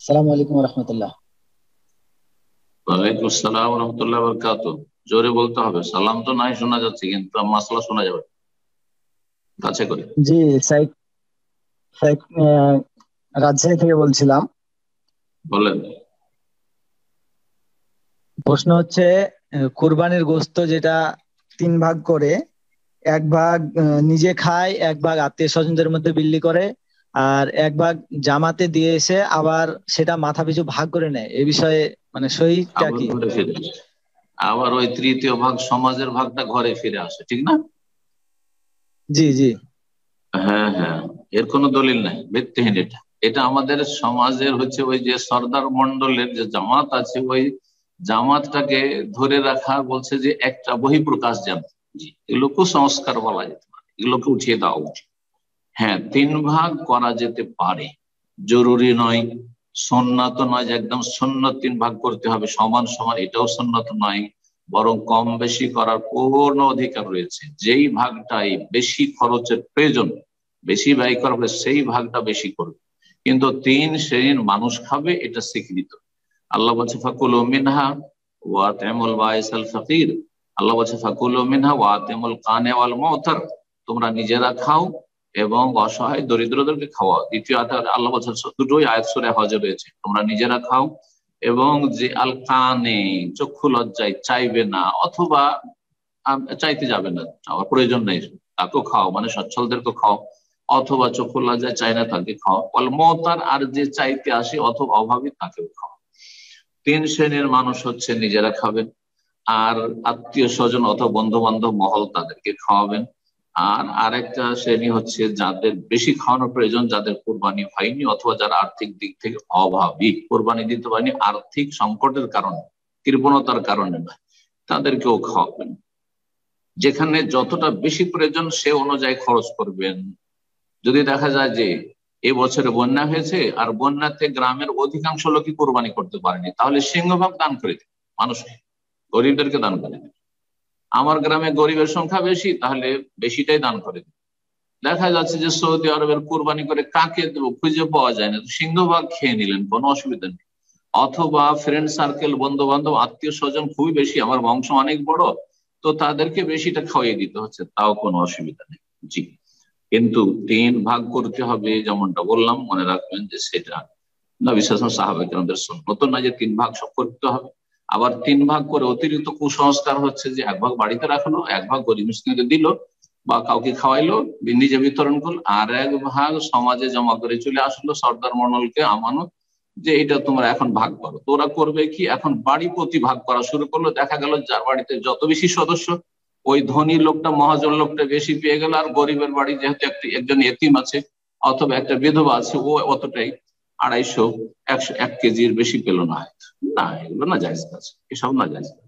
সালাম আলাইকুম রহমতুল্লাহ। ওয়ালাইকুম আসসালাম রহমতুল্লাহ বরকাত। জোরে বলতে হবে, সালাম তো নাই শোনা যাচ্ছে কিন্তু মাসলা শোনা যাবে কাছে করে। জি, সাইক সাইক রাজশাহী থেকে বলছিলাম। বলেন। প্রশ্ন হচ্ছে, কুরবানির গোশত যেটা তিন ভাগ করে, এক ভাগ নিজে খায়, এক ভাগ আত্মীয় স্বজনদের মধ্যে বিলি করে, আর এক ভাগ জামাতে দিয়ে এসে আবার সেটা মাথা পিছু ভাগ করে নেয়, এ বিষয়ে মানে সহিটা আবার কি? ঘরে ফিরে আসে, আবার ওই তৃতীয় ভাগ সমাজের ভাগটা ঘরে ফিরে আসে, ঠিক না? জি জি। হ্যাঁ হ্যাঁ, এর কোনো দলিল নাই, ভিত্তিহীন এটা। এটা আমাদের সমাজের হচ্ছে ওই যে সর্দার মন্ডলের যে জামাত আছে, ওই জামাতটাকে ধরে রাখা, বলছে যে একটা বহিঃপ্রকাশ জামাত। জি, এগুলো কুসংস্কার বলা যেতে পারে, এগুলোকে উঠিয়ে দেওয়া উচিত। হ্যাঁ, তিন ভাগ করা যেতে পারে, জরুরি নয়। সুন্নাত নয় যে একদম সুন্নত তিন ভাগ করতে হবে সমান সমান, এটাও সুন্নত নয়। বরং কম বেশি করার পূর্ণ অধিকার রয়েছে। যেই ভাগটাই বেশি খরচের প্রয়োজন, বেশি ব্যয় করা হবে, সেই ভাগটা বেশি করবে। কিন্তু তিন শ্রেণীর মানুষ খাবে, এটা স্বীকৃত। আল্লাহ বলছে ফাকুলু মিনহা ওয়া তা'মুল বাইসাল ফাকির। আল্লাহ বলছে ফাকুলু মিনহা ওয়া তা'মুল কানে ওয়াল মুতার। তোমরা নিজেরা খাও এবং অসহায় দরিদ্রদেরকে খাওয়াও। দ্বিতীয় আয়াতে আল্লাহ বলছেন, দুটোই আয়াত সূরা হজে রয়েছে, তোমরা নিজেরা খাও এবং যে আল কানে চক্ষু লজ্জায় চাইবে না অথবা চাইতে যাবে না, চাওয়ার প্রয়োজন নেই, তাকেও খাও, মানে সচ্ছলদেরকে খাও। অথবা চক্ষু লজ্জায় চাই না তাকে খাও। অল মুতার, আর যে চাইতে আসে অথবা অভাবী তাকেও খাও। তিন শ্রেণীর মানুষ হচ্ছে নিজেরা খাবেন, আর আত্মীয় স্বজন অথবা বন্ধু বান্ধব মহল তাদেরকে খাওয়াবেন। আর আরেকটা শ্রেণী হচ্ছে যাদের বেশি খাওয়ানোর প্রয়োজন, যাদের কোরবানি হয়নি অথবা যারা আর্থিক দিক থেকে অভাবী, কোরবানি দিতে পারেনি আর্থিক সংকটের কারণে, কৃপণতার কারণে নয়, তাদেরকেও খাওয়াবেন। যেখানে যতটা বেশি প্রয়োজন সে অনুযায়ী খরচ করবেন। যদি দেখা যায় যে এবছরে বন্যা হয়েছে আর বন্যাতে গ্রামের অধিকাংশ লোকই কোরবানি করতে পারেনি, তাহলে সিংহভাগ দান করে দিন মানুষকে, গরিবদেরকে দান করে দিন। আমার গ্রামে গরিবের সংখ্যা বেশি, তাহলে বেশিটাই দান করে দিন। দেখা যাচ্ছে যে সৌদি আরবের কোরবানি করে কাকে দেবো খুঁজে পাওয়া যায় না, সিংহভাগ খেয়ে নিলেন, কোনো অসুবিধা নেই। অথবা ফ্রেন্ড সার্কেল, বন্ধু বান্ধব, আত্মীয় স্বজন খুবই বেশি, আমার বংশ অনেক বড়, তো তাদেরকে বেশিটা খাওয়িয়ে দিতে হচ্ছে, তাও কোনো অসুবিধা নেই। জি, কিন্তু তিন ভাগ করতে হবে যেমনটা বললাম, মনে রাখবেন যে সেটা নবী সাল্লাল্লাহু আলাইহি ওয়াসাল্লাম সাহাবায়ে কেরামদের সুন্নাত না যে তিন ভাগ সব করতে হবে। আবার তিন ভাগ করে অতিরিক্ত কুসংস্কার হচ্ছে যে এক ভাগ বাড়িতে রাখলো, এক ভাগ গরিব মিসকিনকে দিল বা কাউকে খাওয়াইলো, নিজে বিতরণ করলো, আর এক ভাগ সমাজে জমা করে চলে আসলো সর্দার মন্ডলকে আমানত, যে এটা তোমরা এখন ভাগ করো। তো ওরা করবে কি, এখন বাড়ি প্রতি ভাগ করা শুরু করলো। দেখা গেল যার বাড়িতে যত বেশি সদস্য, ওই ধনী লোকটা, মহাজন লোকটা বেশি পেয়ে গেল, আর গরিবের বাড়ি যেহেতু একজন এতিম আছে অথবা একটা বিধবা আছে, ও অতটাই 250 100 1 কেজির বেশি পেল না, হয়তো না, এগুলো না জায়েজ কাজ, এসব না জায়েজ কাজ।